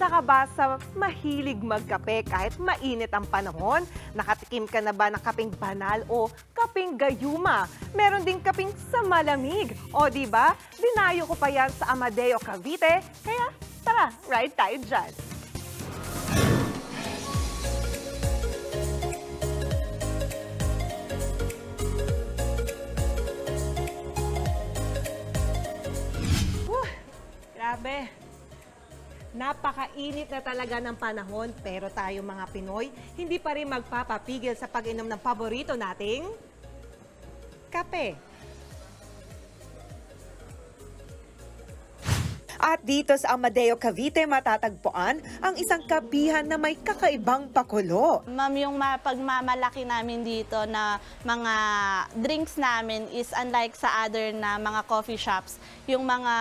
Isa ka ba sa mahilig magkape kahit mainit ang panahon? Nakatikim ka na ba ng kapeng banal o kapeng gayuma? Meron ding kapeng sa malamig. O di ba? Dinayo ko pa yan sa Amadeo, Cavite. Kaya tara, ride tayo dyan. Grabe. Napakainit na talaga ng panahon, pero tayo mga Pinoy, hindi pa rin magpapapigil sa pag-inom ng paborito nating kape. At dito sa Amadeo, Cavite, matatagpuan ang isang kapihan na may kakaibang pakulo. Ma'am, yung pagmamalaki namin dito na mga drinks namin is unlike sa other na mga coffee shops. Yung mga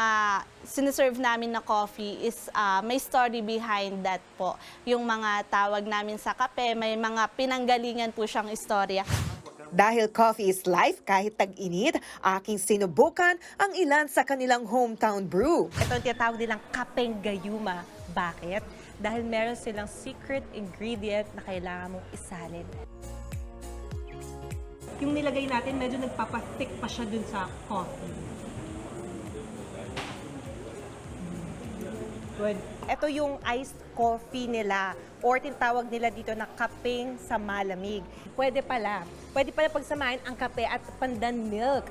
siniserve namin na coffee is may story behind that po. Yung mga tawag namin sa kape, may mga pinanggalingan po siyang istorya. Dahil coffee is life kahit tag-init, aking sinubukan ang ilan sa kanilang hometown brew. Ito ang tinatawag nilang kapeng gayuma. Bakit? Dahil meron silang secret ingredient na kailangan mong isalin. Yung nilagay natin, medyo nagpapatik pa siya dun sa coffee. Good. Ito yung iced coffee nila or tinatawag nila dito na kapeng sa malamig. Pwede pala pagsamahin ang kape at pandan milk.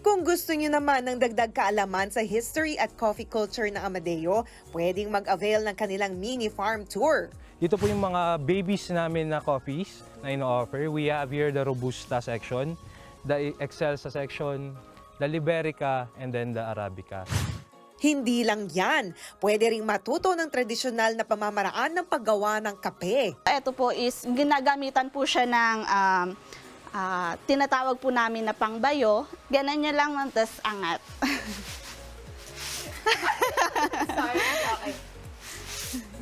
Kung gusto niyo naman ng dagdag kaalaman sa history at coffee culture ng Amadeo, pwedeng mag-avail ng kanilang mini farm tour. Dito po yung mga babies namin na coffees na ino-offer. We have here the Robusta section, the Excelsa section, the Liberica, and then the Arabica. Hindi lang yan, pwede ring matuto ng tradisyonal na pamamaraan ng paggawa ng kape. Ito po is ginagamitan po siya ng tinatawag po namin na pangbayo. Ganan niya lang, tas angat. Sorry, okay.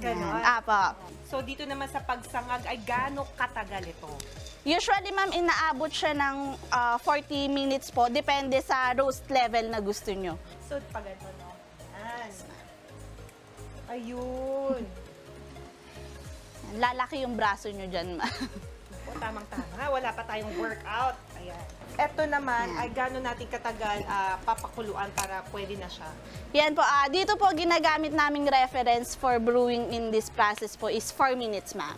Ganon. Apa. So dito naman sa pagsangag ay gaano katagal ito? Usually, ma'am, inaabot siya ng 40 minutes po. Depende sa roast level na gusto nyo. So pag ito, no? Yan. Ayun. Lalaki yung braso nyo dyan, ma'am. O, tamang-tama. Wala pa tayong workout. Ayan. Ito naman ay gaano natin katagal papakuluan para pwede na siya. Yan po, dito po ginagamit naming reference for brewing in this process po is 4 minutes, ma'am.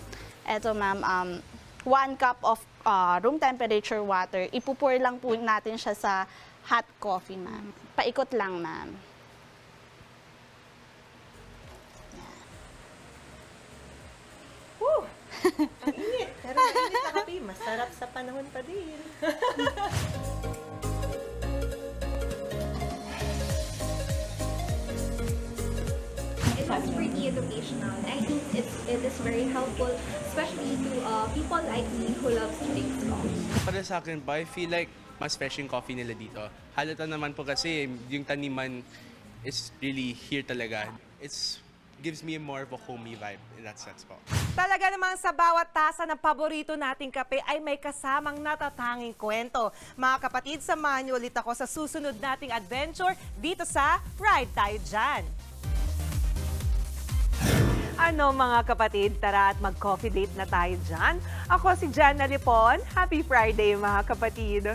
Ito, ma'am, 1 cup of room temperature water. Ipupour lang po natin siya sa hot coffee, ma'am. Paikot lang, ma'am. Woo! Ang init. Pero mainit na kape, masarap sa panahon pa din. It was pretty educational. I think it is very helpful, especially to people like me who loves to drink coffee. Para sa akin pa, I feel like mas fresh yung coffee nila dito. Halata naman po kasi yung taniman is really here talaga. It's gives me more of a homey vibe in that sense po. Talaga namang sa bawat tasa ng paborito nating kape ay may kasamang natatanging kwento. Mga kapatid, samahan niyo ulit ako sa susunod nating adventure dito sa Ride Tayo Dyan. Ano mga kapatid, tara at mag-coffee date na tayo dyan. Ako si Jania Lipon. Happy Friday mga kapatid!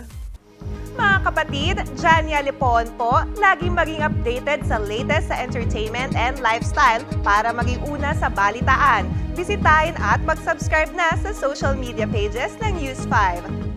Mga kapatid, Jania Lipon po, laging maging updated sa latest sa entertainment and lifestyle para maging una sa balitaan. Bisitahin at mag-subscribe na sa social media pages ng News 5.